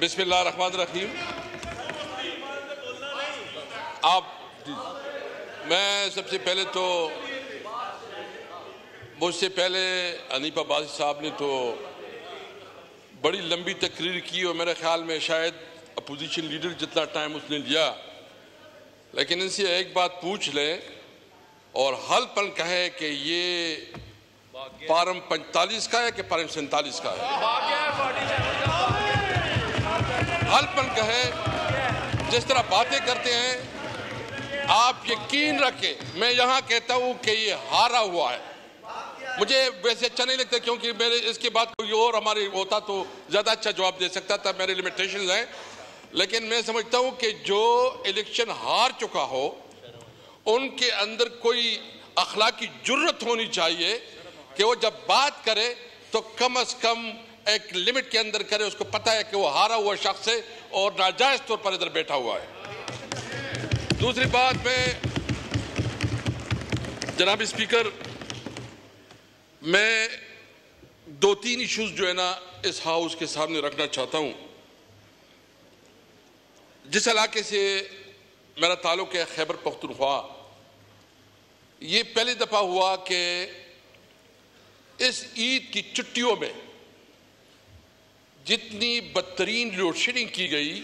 बिस्मिल्लाहिर्रहमानिर्रहीम। मैं सबसे पहले तो मुझसे पहले हनीफ अब्बासी साहब ने तो बड़ी लंबी तकरीर की और मेरे ख्याल में शायद अपोजिशन लीडर जितना टाइम उसने लिया, लेकिन इनसे एक बात पूछ ले और हलपन कहे कि ये पारम 45 का है कि पारम 47 का है। हलपन कहे, जिस तरह बातें करते हैं आप यकीन रखें, मैं यहाँ कहता हूँ कि ये हारा हुआ है। मुझे वैसे अच्छा नहीं लगता क्योंकि मेरे इसके बाद कोई और हमारे होता तो ज़्यादा अच्छा जवाब दे सकता था, मेरे लिमिटेशंस हैं। लेकिन मैं समझता हूँ कि जो इलेक्शन हार चुका हो उनके अंदर कोई अखलाकी जुर्रत होनी चाहिए कि वो जब बात करे तो कम से कम एक लिमिट के अंदर करे। उसको पता है कि वो हारा हुआ शख्स है और नाजायज तौर पर इधर बैठा हुआ है। दूसरी बात, मैं जनाब स्पीकर, मैं 2-3 इश्यूज जो है ना इस हाउस के सामने रखना चाहता हूं। जिस इलाके से मेरा ताल्लुक है खैबर पख्तूनख्वा, ये पहली दफा हुआ कि इस ईद की छुट्टियों में जितनी बदतरीन लोड शेडिंग की गई,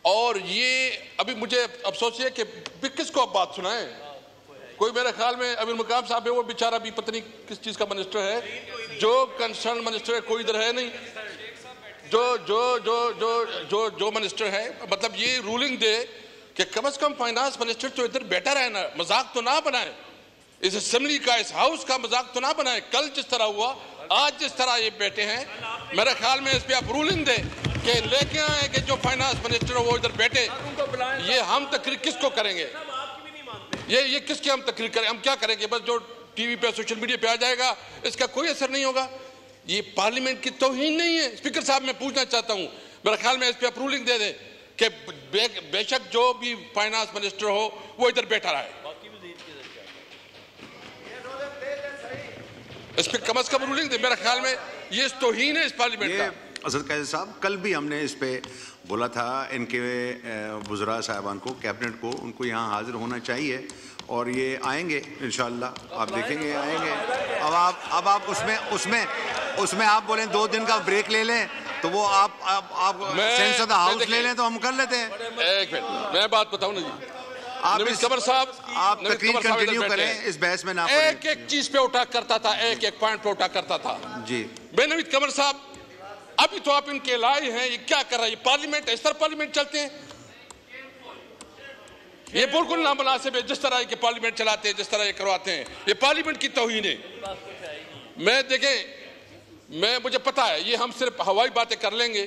और ये अभी मुझे अफसोस है कि किसको अब बात सुनाएं। कोई मेरे ख्याल में अमीर मुकाम साहब है, वो बेचारा भी पता नहीं किस चीज का मिनिस्टर है, जो कंसर्न मिनिस्टर है कोई इधर है नहीं। जो जो जो जो जो जो मिनिस्टर है, मतलब ये रूलिंग दे कि कम से कम फाइनेंस मिनिस्टर तो इधर बैठा रहे ना, मजाक तो ना बनाए, इस असेंबली का, इस हाउस का मजाक तो ना बनाए। कल जिस तरह हुआ, आज जिस तरह ये बैठे हैं, मेरे ख्याल में इस पर आप रूलिंग दे कि लेके आए कि जो फाइनेंस मिनिस्टर है वो इधर बैठे। ये हम तकरीर किसको करेंगे? ये किसकी हम तकरीर करें? हम क्या करेंगे? बस जो टीवी पे सोशल मीडिया पे आ जाएगा इसका कोई असर नहीं होगा। ये पार्लियामेंट की तौहीन नहीं है। स्पीकर साहब, मैं पूछना चाहता हूं, मेरे ख्याल में इस पे आप रूलिंग दे दें कि बेशक जो भी फाइनेंस मिनिस्टर हो वो इधर बैठा रहा है। इस पे कम से कम रूलिंग दे। मेरे ख्याल में ये तौहीन है इस पार्लियामेंट का। असद कैदी साहब, कल भी हमने इस पे बोला था, इनके वज़रा साहबान को, कैबिनेट को, उनको यहाँ हाजिर होना चाहिए और ये आएंगे इंशाअल्लाह, आप देखेंगे आएंगे। अब आप उसमें आप बोलें 2 दिन का ब्रेक ले लें तो वो आप सेंस ऑफ द हाउस ले लें तो हम कर लेते हैं। एक मिनट, मैं बात बताऊं ना जी, आप कमर साहब, आप तकरीर कंटिन्यू करें, इस बहस में ना एक एक चीज पे उठा करता था, एक एक पॉइंट पे उठा करता था जी। नवीद कमर साहब, अभी तो आप इनके लाए हैं, ये क्या कर रहा है? ये पार्लियामेंट, इस तरह पार्लियामेंट चलते हैं? ये बिल्कुल नामुनासिब है जिस तरह के पार्लियामेंट चलाते हैं, जिस तरह ये करवाते हैं। ये पार्लियामेंट की तौहीन है। मुझे पता है ये हम सिर्फ हवाई बातें कर लेंगे,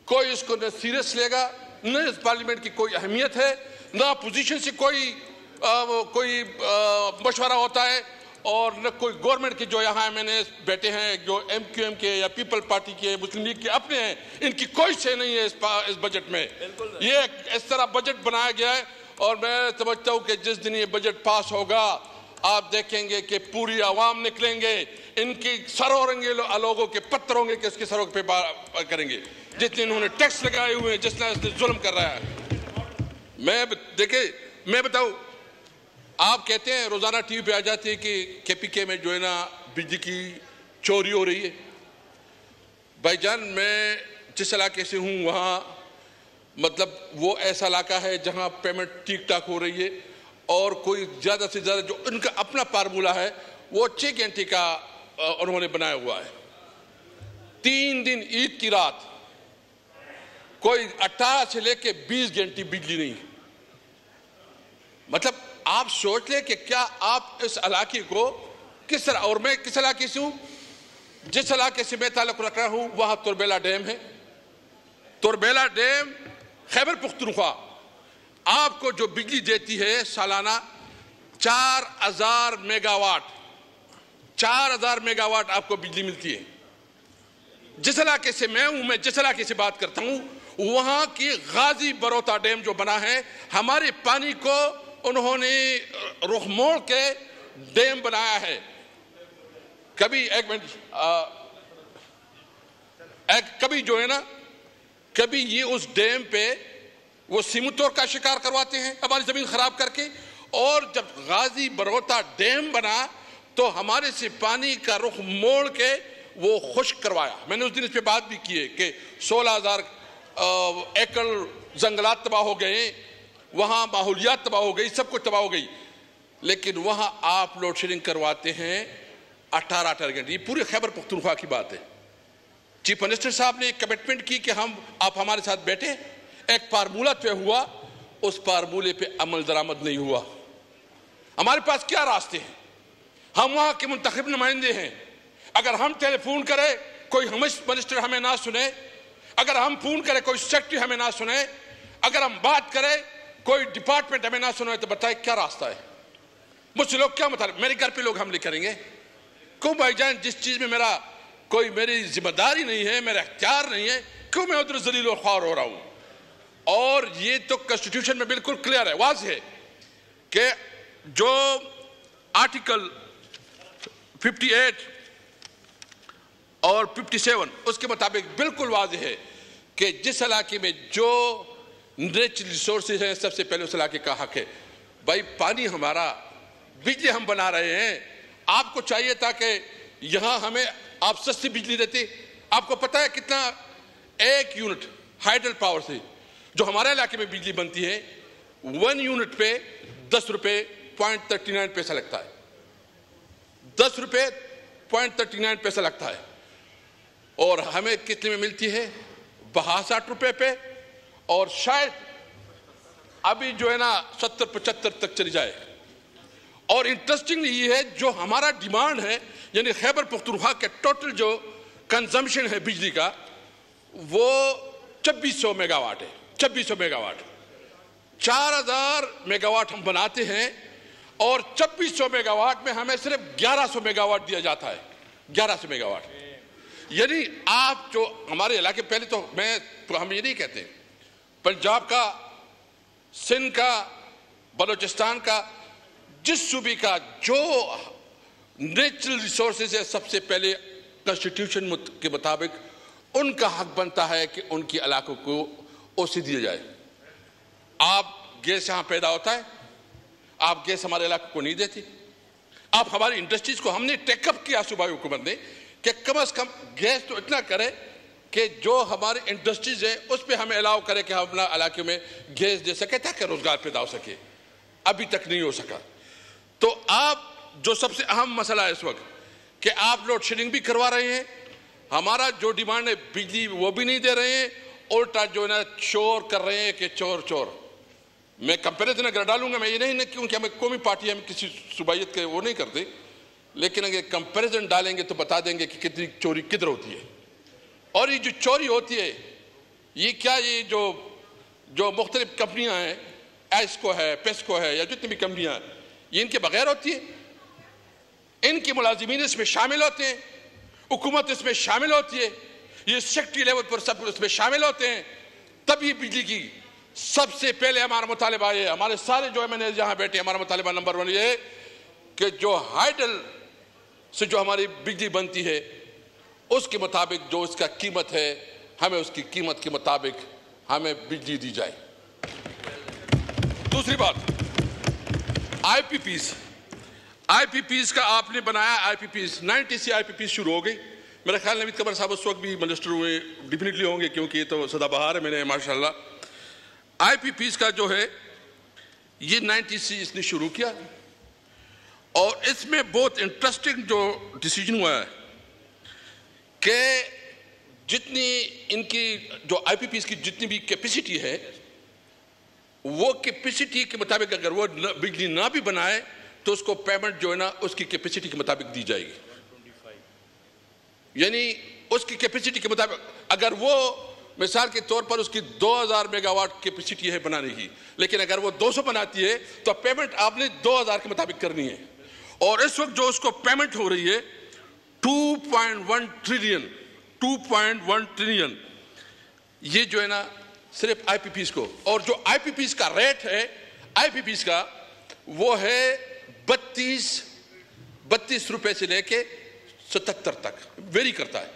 कोई इसको न सीरियस लेगा, न इस पार्लियामेंट की कोई अहमियत है, न अपोजिशन से कोई मशवरा होता है, और न कोई गवर्नमेंट के जो यहाँ एमएनए बैठे हैं, जो एमक्यूएम के या पीपल पार्टी के, मुस्लिम लीग के अपने हैं, इनकी कोई से नहीं है इस बजट में। ये इस तरह बजट बनाया गया है और मैं समझता हूँ कि जिस दिन ये बजट पास होगा आप देखेंगे कि पूरी आवाम निकलेंगे, इनकी सर होंगे, लोगों के पत्थर होंगे कि इसके सरों पे करेंगे, जितने इन्होंने टैक्स लगाए हुए हैं, जितना जुल्म कर रहा है। मैं बताऊं, आप कहते हैं रोजाना टीवी पे आ जाती है कि केपीके में जो है ना बिजली की चोरी हो रही है। भाईजान, मैं जिस इलाके से हूं वहां मतलब वो ऐसा इलाका है जहां पेमेंट ठीक ठाक हो रही है और कोई ज्यादा से ज्यादा जो उनका अपना फार्मूला है वो 6 घंटे का उन्होंने बनाया हुआ है। 3 दिन ईद की रात कोई 18 से लेके 20 घंटे बिजली नहीं। मतलब आप सोच ले कि क्या आप इस इलाके को किस तरह, और मैं किस इलाके से हूं, जिस इलाके से मैं ताल्लुक रख रहा हूं वहां तुरबेला डैम है। तुरबेला डैम खैबर पख्तूनख्वा आपको जो बिजली देती है सालाना 4000 मेगावाट, 4000 मेगावाट आपको बिजली मिलती है। जिस इलाके से मैं हूं, मैं जिस इलाके से बात करता हूं, वहां की गाजी बरोता डैम जो बना है, हमारे पानी को उन्होंने रुख मोड़ के डैम बनाया है। कभी एक मिनट, कभी जो है ना कभी ये उस डैम पे वो सीमतौर का शिकार करवाते हैं हमारी जमीन खराब करके, और जब गाजी बरोता डैम बना तो हमारे से पानी का रुख मोड़ के वो खुश्क करवाया। मैंने उस दिन इस पे बात भी की है कि 16,000 एकड़ जंगलात तबाह हो गए, वहां माहौलियात तबाह हो गई, सब कुछ तबाह हो गई, लेकिन वहां आप लोड शेडिंग करवाते हैं 18 घंटे। ये पूरे खैबर पख्तूनख्वा की बात है। चीफ मिनिस्टर साहब ने एक कमिटमेंट की कि आप हमारे साथ बैठे, एक फार्मूला तय हुआ, उस फार्मूले पे अमल दरामद नहीं हुआ। हमारे पास क्या रास्ते हैं? हम वहां के मुंतखब नुमाइंदे हैं। अगर हम टेलीफोन करें कोई मिनिस्टर हमें ना सुने, अगर हम फोन करें कोई सेक्रेटरी हमें ना सुने, अगर हम बात करें कोई डिपार्टमेंट हमें ना सुने, तो बताए क्या रास्ता है? मुझसे लोग क्या मतलब मेरे घर पे लोग हमले करेंगे? क्यों भाईजान, जिस चीज में मेरी जिम्मेदारी नहीं है, मेरा इख्तियार नहीं है, क्यों मैं उधर जलील और ख्वार हो रहा हूं? और ये तो कॉन्स्टिट्यूशन में बिल्कुल क्लियर है, वाज़ेह है कि जो आर्टिकल 58 और 57 उसके मुताबिक बिल्कुल वाज़ेह है कि जिस इलाके में जो नेचुरल रिसोर्सेज हैं सबसे पहले उस इलाके का हक है। भाई पानी हमारा, बिजली हम बना रहे हैं, आपको चाहिए था कि यहां हमें आप सस्ती बिजली देते। आपको पता है कितना एक यूनिट हाइडल पावर से जो हमारे इलाके में बिजली बनती है 1 यूनिट पे 10 रुपए 0.39 पैसा लगता है, 10 रुपए 0.39 पैसा लगता है, और हमें कितने में मिलती है? 62 रुपए पे, और शायद अभी जो है ना 70-75 तक चली जाए। और इंटरेस्टिंग ये है जो हमारा डिमांड है, यानी खैबर पख्तूनख्वा के टोटल जो कंजम्पशन है बिजली का वो 2600 मेगावाट है। 2600 मेगावाट, 4000 मेगावाट हम बनाते हैं और 2600 मेगावाट में हमें सिर्फ 1100 मेगावाट दिया जाता है। 1100 मेगावाट, यानी आप जो हमारे इलाके, पहले तो हम ये नहीं कहते पंजाब का, सिंध का, बलूचिस्तान का, जिस सूबे का जो नेचुरल रिसोर्सेज है सबसे पहले कॉन्स्टिट्यूशन के मुताबिक उनका हक बनता है कि उनके इलाकों को ओसी दिया जाए। आप गैस यहां पैदा होता है, आप गैस हमारे इलाके को नहीं देती। आप हमारी इंडस्ट्रीज को, हमने टेकअप किया सूबाई हुकूमत ने कि कम से कम गैस तो इतना करे कि जो हमारी इंडस्ट्रीज है उस पर हमें अलाउ करे कि हम अपना इलाके में गैस दे सके ताकि रोजगार पैदा हो सके। अभी तक नहीं हो सका। तो आप जो सबसे अहम मसला है इस वक्त कि आप लोड शेडिंग भी करवा रहे हैं, हमारा जो डिमांड है बिजली वो भी नहीं दे रहे हैं, उल्टा जो है ना चोर कर रहे हैं कि चोर चोर। मैं कंपेरिजन अगर डालूंगा, मैं ये नहीं क्योंकि हमें कौमी पार्टी, हम किसी सूबाइयत के वो नहीं करते, लेकिन अगर कंपेरिजन डालेंगे तो बता देंगे कि कितनी चोरी किधर होती है। और ये जो चोरी होती है ये क्या, ये जो मुख्तलिफ कंपनियां हैं, एस्को है, पेस्को है, या जितनी भी कंपनियां हैं, ये इनके बगैर होती है। इनके मुलाजिमीन इसमें शामिल होते हैं, हुकूमत इसमें शामिल होती है, ये सेक्रेटरी लेवल पर सब इसमें शामिल होते हैं। तब ये बिजली की सबसे पहले हमारा मुतालिबा ये, हमारे सारे जो एमएनए जहां बैठे, हमारा मुतालिबा नंबर 1 ये है कि जो हाइडल से जो हमारी बिजली बनती है उसके मुताबिक जो इसका कीमत है, हमें उसकी कीमत के मुताबिक हमें बिजली दी जाए। दूसरी बात, आईपीपीज का आपने बनाया, आईपीपीज 90 से आईपीपीज शुरू हो गई। मेरा ख्याल नवीद कमर साहब उस वक्त भी मिनिस्टर हुए, डेफिनेटली होंगे क्योंकि ये तो सदाबहार है। मैंने माशाल्लाह आईपीपीज का जो है ये 90 से इसने शुरू किया, और इसमें बहुत इंटरेस्टिंग जो डिसीजन हुआ है कि जितनी इनकी जो आईपीपीज की जितनी भी कैपेसिटी है वो कैपेसिटी के मुताबिक अगर वो बिजली ना भी बनाए तो उसको पेमेंट जो है ना उसकी कैपेसिटी के मुताबिक दी जाएगी। यानी उसकी कैपेसिटी के मुताबिक अगर वो मिसाल के तौर पर उसकी 2000 मेगावाट कैपेसिटी है बनाने की, लेकिन अगर वो 200 बनाती है तो पेमेंट आपने 2000 के मुताबिक करनी है। और इस वक्त जो उसको पेमेंट हो रही है 2.1 ट्रिलियन, ये जो है ना सिर्फ आईपीपीज को, और जो आईपीपीज का रेट है आईपीपीज का वो है 32 रुपए से लेके 77 तक वेरी करता है।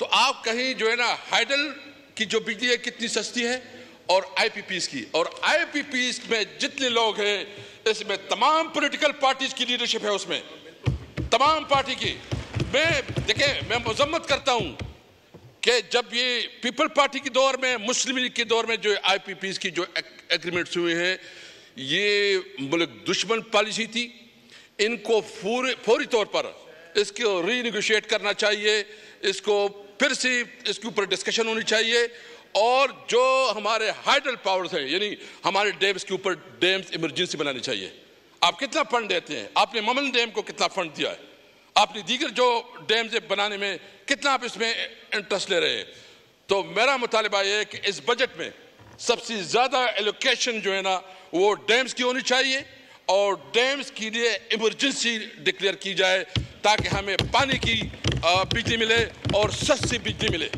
तो आप कहीं जो है ना हाइडल की जो बिजली है कितनी सस्ती है और आईपीपीएस की, और आईपीपीएस में जितने लोग हैं इसमें तमाम पॉलिटिकल पार्टीज की लीडरशिप है, उसमें तमाम पार्टी की। मैं मजम्मत करता हूं कि जब ये पीपल पार्टी के दौर में, मुस्लिम लीग के दौर में जो आईपीपीएस की जो एग्रीमेंट्स हुए हैं, ये मुल्क दुश्मन पॉलिसी थी। इनको फौरी तौर पर इसको रीनेगोशिएट करना चाहिए, इसको फिर से इसके ऊपर डिस्कशन होनी चाहिए, और जो हमारे हाइडल पावर्स हैं यानी हमारे डैम्स के ऊपर डैम्स इमरजेंसी बनानी चाहिए। आप कितना फंड देते हैं? आपने ममन डैम को कितना फंड दिया है? आपने दीगर जो डैम्स बनाने में कितना आप इसमें इंटरेस्ट ले रहे हैं? तो मेरा मुतालिबा यह है कि इस बजट में सबसे ज्यादा एलोकेशन जो है ना वो डैम्स की होनी चाहिए, और डैम्स के लिए इमरजेंसी डिक्लेयर की जाए ताकि हमें पानी की बिजली मिले और सस्ती बिजली मिले।